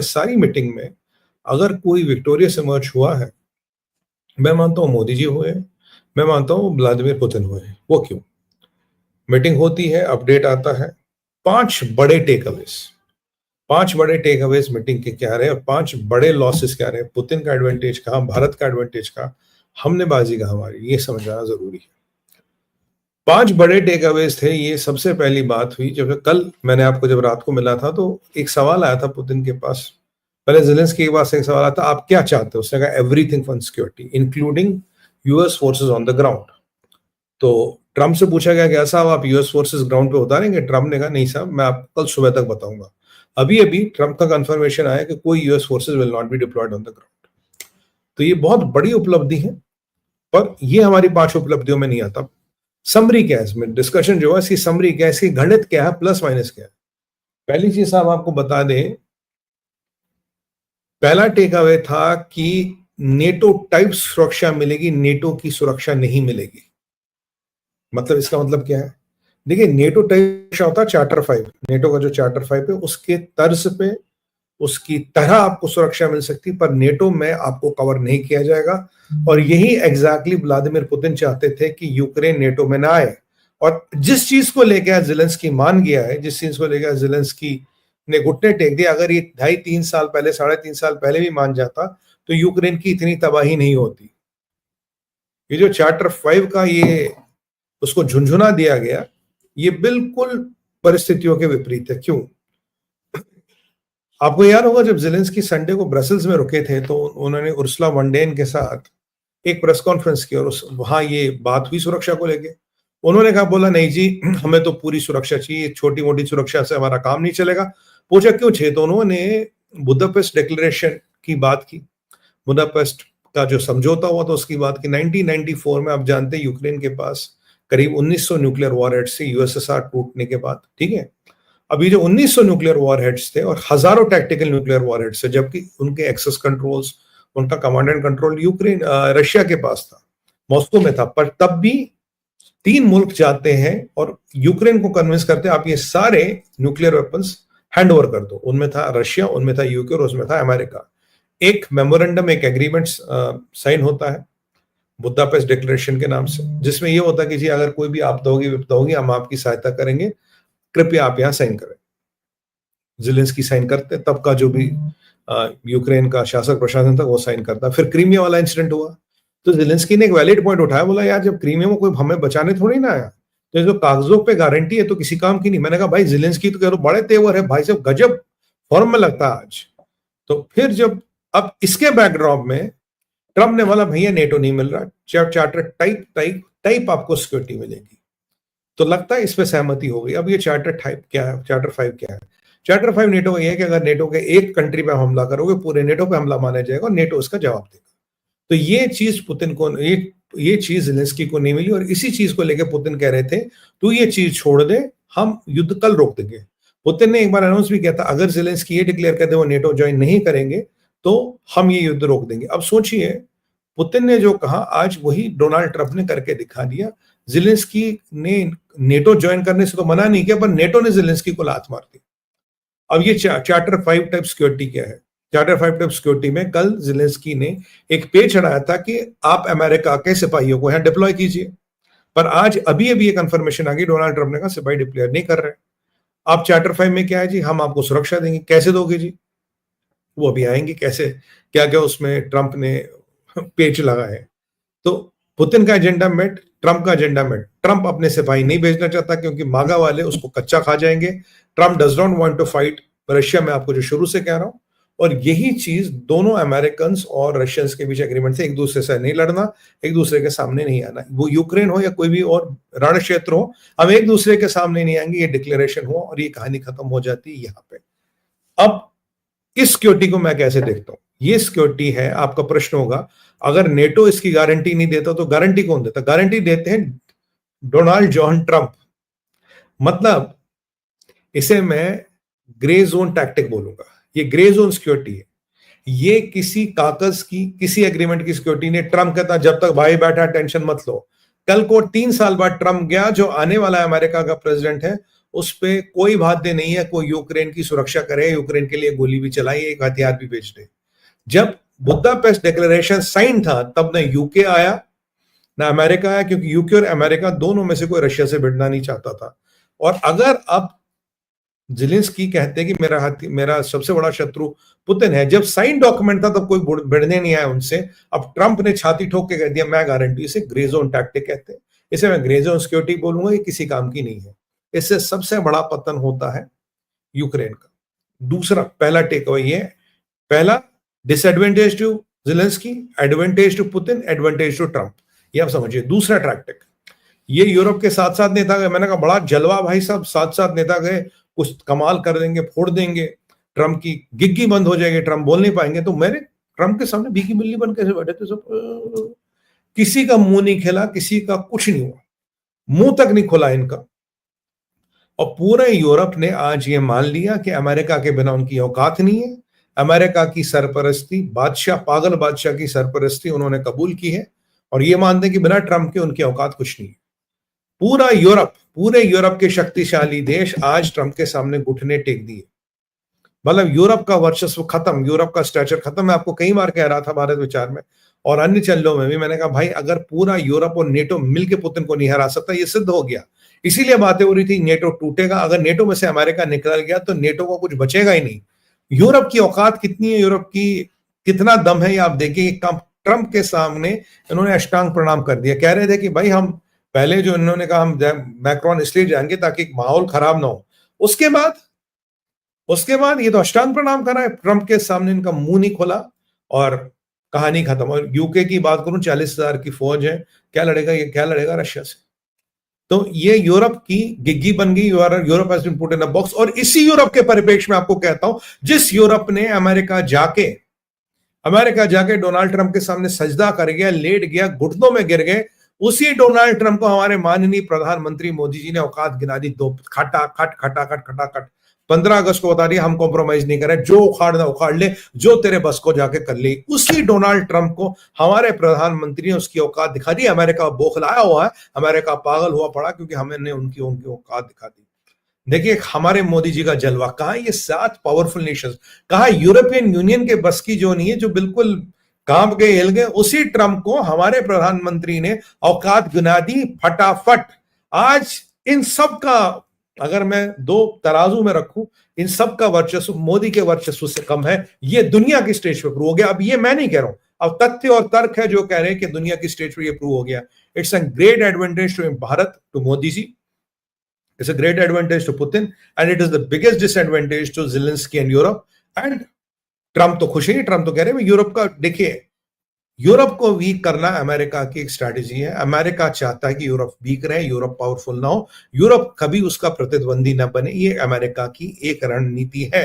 सारी मीटिंग में अगर कोई विक्टोरियस इमर्ज हुआ है, मैं मानता हूँ मोदी जी हुए, मैं मानता हूँ व्लादिमीर पुतिन हुए। वो क्यों? मीटिंग होती है, अपडेट आता है, 5 बड़े टेक अवेज मीटिंग के क्या रहे और 5 बड़े लॉसेस क्या रहे, पुतिन का एडवांटेज कहाँ, भारत का एडवांटेज कहाँ, हमने बाजी कहाँ हमारी, ये समझना जरूरी है। 5 बड़े टेक अवेज थे। ये सबसे पहली बात हुई जब कल मैंने आपको जब रात को मिला था तो एक सवाल आया था पुतिन के पास, पहले ज़ेलेंस्की के पास एक सवाल आया था, आप क्या चाहते हो? उसने कहा everything for security including US forces on the ground. तो ट्रम्प से पूछा गया कि साहब आप यूएस फोर्सेस ग्राउंड पे उतारेंगे? ट्रम्प ने कहा नहीं साहब, मैं आपको कल सुबह तक बताऊंगा। अभी अभी ट्रम्प का कंफर्मेशन आया कि कोई US forces will not be diploid on the ground. तो ये बहुत बड़ी उपलब्धि है, पर ये हमारी 5 उपलब्धियों में नहीं आता। समरी क्या है इसमें, डिस्कशन जो है इसकी समरी क्या है, इसकी गणित क्या है, प्लस माइनस क्या है। पहली चीज साहब आपको बता दें, पहला टेक अवे था कि नेटो टाइप सुरक्षा मिलेगी, नेटो की सुरक्षा नहीं मिलेगी। मतलब इसका मतलब क्या है? देखिए, नेटो टाइप होता है चार्टर 5, नेटो का जो चार्टर 5 है उसके तर्ज पे, उसकी तरह आपको सुरक्षा मिल सकती, पर नेटो में आपको कवर नहीं किया जाएगा। और यही एग्जैक्टली व्लादिमीर पुतिन चाहते थे कि यूक्रेन नेटो में ना आए। और जिस चीज को लेकर ज़ेलेंस्की मान गया है, जिस चीज को लेकर ज़ेलेंस्की ने घुटने टेक दिए, अगर ये 2.5-3 साल पहले, 3.5 साल पहले भी मान जाता तो यूक्रेन की इतनी तबाही नहीं होती। ये जो चार्टर 5 का ये उसको झुंझुना दिया गया, ये बिल्कुल परिस्थितियों के विपरीत है। क्यों? आपको याद होगा जब ज़ेलेंस्की संडे को ब्रसल्स में रुके थे तो उन्होंने उर्सुला वॉन डेर के साथ एक प्रेस कॉन्फ्रेंस की और वहां ये बात हुई सुरक्षा को लेके। उन्होंने कहा, बोला नहीं जी, हमें तो पूरी सुरक्षा चाहिए, छोटी मोटी सुरक्षा से हमारा काम नहीं चलेगा। पूछा क्यों चाहिए, तो उन्होंने बुदापेस्ट डिक्लेरेशन की बात की, बुदापेस्ट का जो समझौता हुआ था उसकी बात की। 1994 में आप जानते हैं यूक्रेन के पास करीब 1900 न्यूक्लियर वॉरहेड्स से यूएसएसआर टूटने के बाद, ठीक है। अभी जो 1900 न्यूक्लियर वॉरहेड्स थे और हजारों टैक्टिकल न्यूक्लियर वॉरहेड्स थे, जबकि उनके एक्सेस कंट्रोल्स, उनका command and control Ukraine Russia के पास था, मॉस्को में था। पर तब भी 3 मुल्क जाते हैं और यूक्रेन को कन्विंस करते हैं आप ये सारे न्यूक्लियर वेपन्स हैंड ओवर कर दो। उनमें था रशिया, उनमें था यूके और उसमें था अमेरिका। एक मेमोरेंडम, एक एग्रीमेंट साइन होता है बुदापेस्ट डिक्लेरेशन के नाम से, जिसमें ये होता है कि जी अगर कोई भी आपदा होगी, विपदा होगी, हम आपकी सहायता करेंगे, कृपया आप यहां साइन करें। ज़ेलेंस्की साइन करते, तब का जो भी यूक्रेन का शासक प्रशासन था वो साइन करता। फिर क्रीमिया वाला इंसिडेंट हुआ तो ज़ेलेंस्की ने एक वैलिड पॉइंट उठाया, बोला यार जब क्रीमिया में कोई हमें बचाने थोड़ी ना आया, तो जो कागजों पे गारंटी है तो किसी काम की नहीं। मैंने कहा भाई ज़ेलेंस्की तो कह रहे बड़े तेवर है भाई साहब, गजब फॉर्म में लगता है आज। तो फिर जब अब इसके बैकड्रॉप में ट्रम्प ने बोला भैया नेटो नहीं मिल रहा, चार्टर टाइप आपको सिक्योरिटी मिलेगी, तो लगता है इस पे सहमति हो गई। अब ये चार्टर टाइप क्या है, चार्टर 5 क्या है? चार्टर 5 नेटो का ये है कि अगर नेटो के एक कंट्री पे हमला करोगे, पूरे नेटो पे हमला माना जाएगा और नेटो उसका जवाब देगा। तो ये चीज पुतिन को, ये चीज ज़ेलेंस्की को नहीं मिली और इसी चीज को लेकर पुतिन कह रहे थे तू ये चीज छोड़ दे, हम युद्ध कल रोक देंगे। पुतिन ने एक बार अनाउंस भी किया था, अगर ज़ेलेंस्की ये डिक्लेयर कर दे वो नेटो ज्वाइन नहीं करेंगे तो हम ये युद्ध रोक देंगे। अब सोचिए, पुतिन ने जो कहा आज वही डोनाल्ड ट्रंप ने करके दिखा दिया। ज़ेलेंस्की ने नेटो ज्वाइन करने से तो मना नहीं किया, पर नेटो ने ज़ेलेंस्की को लात मार दी। अब ये चार्टर 5 टाइप सिक्योरिटी क्या है? चार्टर 5 टाइप सिक्योरिटी में कल ज़ेलेंस्की ने एक पेज चढ़ाया था कि आप अमेरिका के सिपाहियों को यहां डिप्लॉय कीजिए, पर आज अभी अभी एक कंफर्मेशन आ गई, डोनाल्ड ट्रंप ने कहा सिपाही डिप्लॉय नहीं कर रहे। आप चार्टर 5 में क्या है जी, हम आपको सुरक्षा देंगे। कैसे दोगे जी? वो अभी आएंगे कैसे, क्या क्या उसमें ट्रंप ने पेच लगा है। तो पुतिन का एजेंडा मेट, ट्रंप का एजेंडा मेट। ट्रंप अपने सिपाही नहीं भेजना चाहता क्योंकि मागा वाले उसको कच्चा खा जाएंगे। Trump does not want to fight Russia, में आपको जो शुरू से कह रहा हूं। और यही चीज दोनों अमेरिकन और रशियंस के बीच एग्रीमेंट से, एक दूसरे से नहीं लड़ना, एक दूसरे के सामने नहीं आना। वो यूक्रेन हो या कोई भी और रण क्षेत्र हो, हम एक दूसरे के सामने नहीं आएंगे। ये डिक्लेरेशन हुआ और ये कहानी खत्म हो जाती है यहां पे। अब इस सिक्योरिटी को मैं कैसे देखता हूं? ये सिक्योरिटी है, आपका प्रश्न होगा अगर नेटो इसकी गारंटी नहीं देता तो गारंटी कौन देता? गारंटी देते हैं डोनाल्ड जॉन ट्रंप। मतलब इसे मैं ग्रे जोन टैक्टिक बोलूंगा। ये ग्रे जोन सिक्योरिटी है, ये किसी कागज की, किसी एग्रीमेंट की सिक्योरिटी नहीं। ट्रंप कहता जब तक भाई बैठा टेंशन मत लो। कल को 3 साल बाद ट्रंप गया, जो आने वाला अमेरिका का प्रेसिडेंट है उस पे कोई बाध्य नहीं है, कोई यूक्रेन की सुरक्षा करे, यूक्रेन के लिए गोली भी चलाई, एक हथियार भी बेच दे। जब बुदापेस्ट डिक्लेरेशन साइन था तब न यूके आया ना अमेरिका आया, क्योंकि यूके और अमेरिका दोनों में से कोई रशिया से भिड़ना नहीं चाहता था। और अगर अब ज़ेलेंस्की कहते कि मेरा सबसे बड़ा शत्रु पुतिन है, जब साइन डॉक्यूमेंट था तब कोई भिड़ने नहीं आया उनसे। अब ट्रंप ने छाती ठोक के कह दिया मैं गारंटी, इसे ग्रे जोन टैक्टिक कहते हैं, इसे मैं ग्रे जोन सिक्योरिटी बोलूंगा, ये किसी काम की नहीं है। इससे सबसे बड़ा पतन होता है यूक्रेन का। दूसरा, पहला टेक अवे ये, पहला disadvantage to Zelensky, advantage to Putin, advantage to Trump, ये आप समझिए। दूसरा टैक्टिक, ये यूरोप के साथ साथ नेता गए, मैंने कहा बड़ा जलवा भाई साहब, साथ साथ नेता गए, कुछ कमाल कर देंगे, फोड़ देंगे, ट्रंप की गिग्गी बंद हो जाएगी, ट्रंप बोल नहीं पाएंगे। तो मैंने ट्रंप के सामने भीगी बिल्ली बन कैसे बैठे थे सब, किसी का मुंह नहीं खेला, किसी का कुछ नहीं हुआ, मुंह तक नहीं खोला इनका। और पूरे यूरोप ने आज ये मान लिया कि अमेरिका के बिना उनकी औकात नहीं है। अमेरिका की सरपरस्ती, बादशाह, पागल बादशाह की सरपरस्ती उन्होंने कबूल की है, और ये मानते हैं कि बिना ट्रंप के उनकी औकात कुछ नहीं है। पूरा यूरोप, पूरे यूरोप के शक्तिशाली देश आज ट्रंप के सामने घुटने टेक दिए। मतलब यूरोप का वर्चस्व खत्म, यूरोप का स्ट्रेचर खत्म। मैं आपको कई बार कह रहा था भारत विचार में और अन्य चैनलों में भी, मैंने कहा भाई अगर पूरा यूरोप और नेटो मिलकर पुतिन को नहीं हरा सकता, ये सिद्ध हो गया। इसीलिए बातें हो रही थी नेटो टूटेगा, अगर नेटो में से अमेरिका निकल गया तो नेटो को कुछ बचेगा ही नहीं। यूरोप की औकात कितनी है, यूरोप की कितना दम है, ये आप देखिए। ट्रंप के सामने इन्होंने अष्टांग प्रणाम कर दिया। कह रहे थे कि भाई हम पहले जो इन्होंने कहा हम मैक्रोन इसलिए जाएंगे ताकि माहौल खराब ना हो, उसके बाद ये तो अष्टांग प्रणाम कर रहा है ट्रंप के सामने, इनका मुंह नहीं खोला और कहानी खत्म। और यूके की बात करूं, 40,000 की फौज है, क्या लड़ेगा ये, क्या लड़ेगा रशिया से। तो ये यूरोप की गिग्गी बन गई, Europe has been put in a box. और इसी यूरोप के परिप्रेक्ष्य में आपको कहता हूं, जिस यूरोप ने अमेरिका जाके डोनाल्ड ट्रंप के सामने सजदा कर गया, लेट गया, घुटनों में गिर गए, उसी डोनाल्ड ट्रंप को हमारे माननीय प्रधानमंत्री मोदी जी ने औकात गिना दी। दो खटाखट 15 अगस्त को बता दिया हम कॉम्प्रोमाइज नहीं करें, जो उखाड़ना उखाड़ ले, जो तेरे बस को जाके कर ले। उसी डोनाल्ड ट्रंप को हमारे प्रधानमंत्री ने उसकी औकात दिखा दी। अमेरिका बौखलाया हुआ है, अमेरिका पागल हुआ पड़ा, क्योंकि हमने उनकी औकात दिखा दी। देखिए हमारे मोदी जी का जलवा, कहा ये 7 पावरफुल नेशंस, कहा यूरोपियन यूनियन के बस की जो नहीं है, जो बिल्कुल कांप गए, हिल गए, उसी ट्रंप को हमारे प्रधानमंत्री ने औकात गिना दी फटाफट। आज इन सब का अगर मैं 2 तराजू में रखूं, इन सब का वर्चस्व मोदी के वर्चस्व से कम है। ये दुनिया की स्टेज पे प्रूव हो गया। अब ये मैं नहीं कह रहा हूं, अब तथ्य और तर्क है जो कह रहे हैं कि दुनिया की स्टेज पे ये प्रूव हो गया। It's a great advantage to Bharat, to Modi ji, it's a great advantage to Putin, and it is the biggest disadvantage to Zelensky and Europe. And Trump तो खुश ही, ट्रंप तो कह रहे हैं यूरोप का, देखिए यूरोप को वीक करना अमेरिका की एक स्ट्रैटेजी है। अमेरिका चाहता है कि यूरोप वीक रहे, यूरोप पावरफुल ना हो, यूरोप कभी उसका प्रतिद्वंदी ना बने, ये अमेरिका की एक रणनीति है।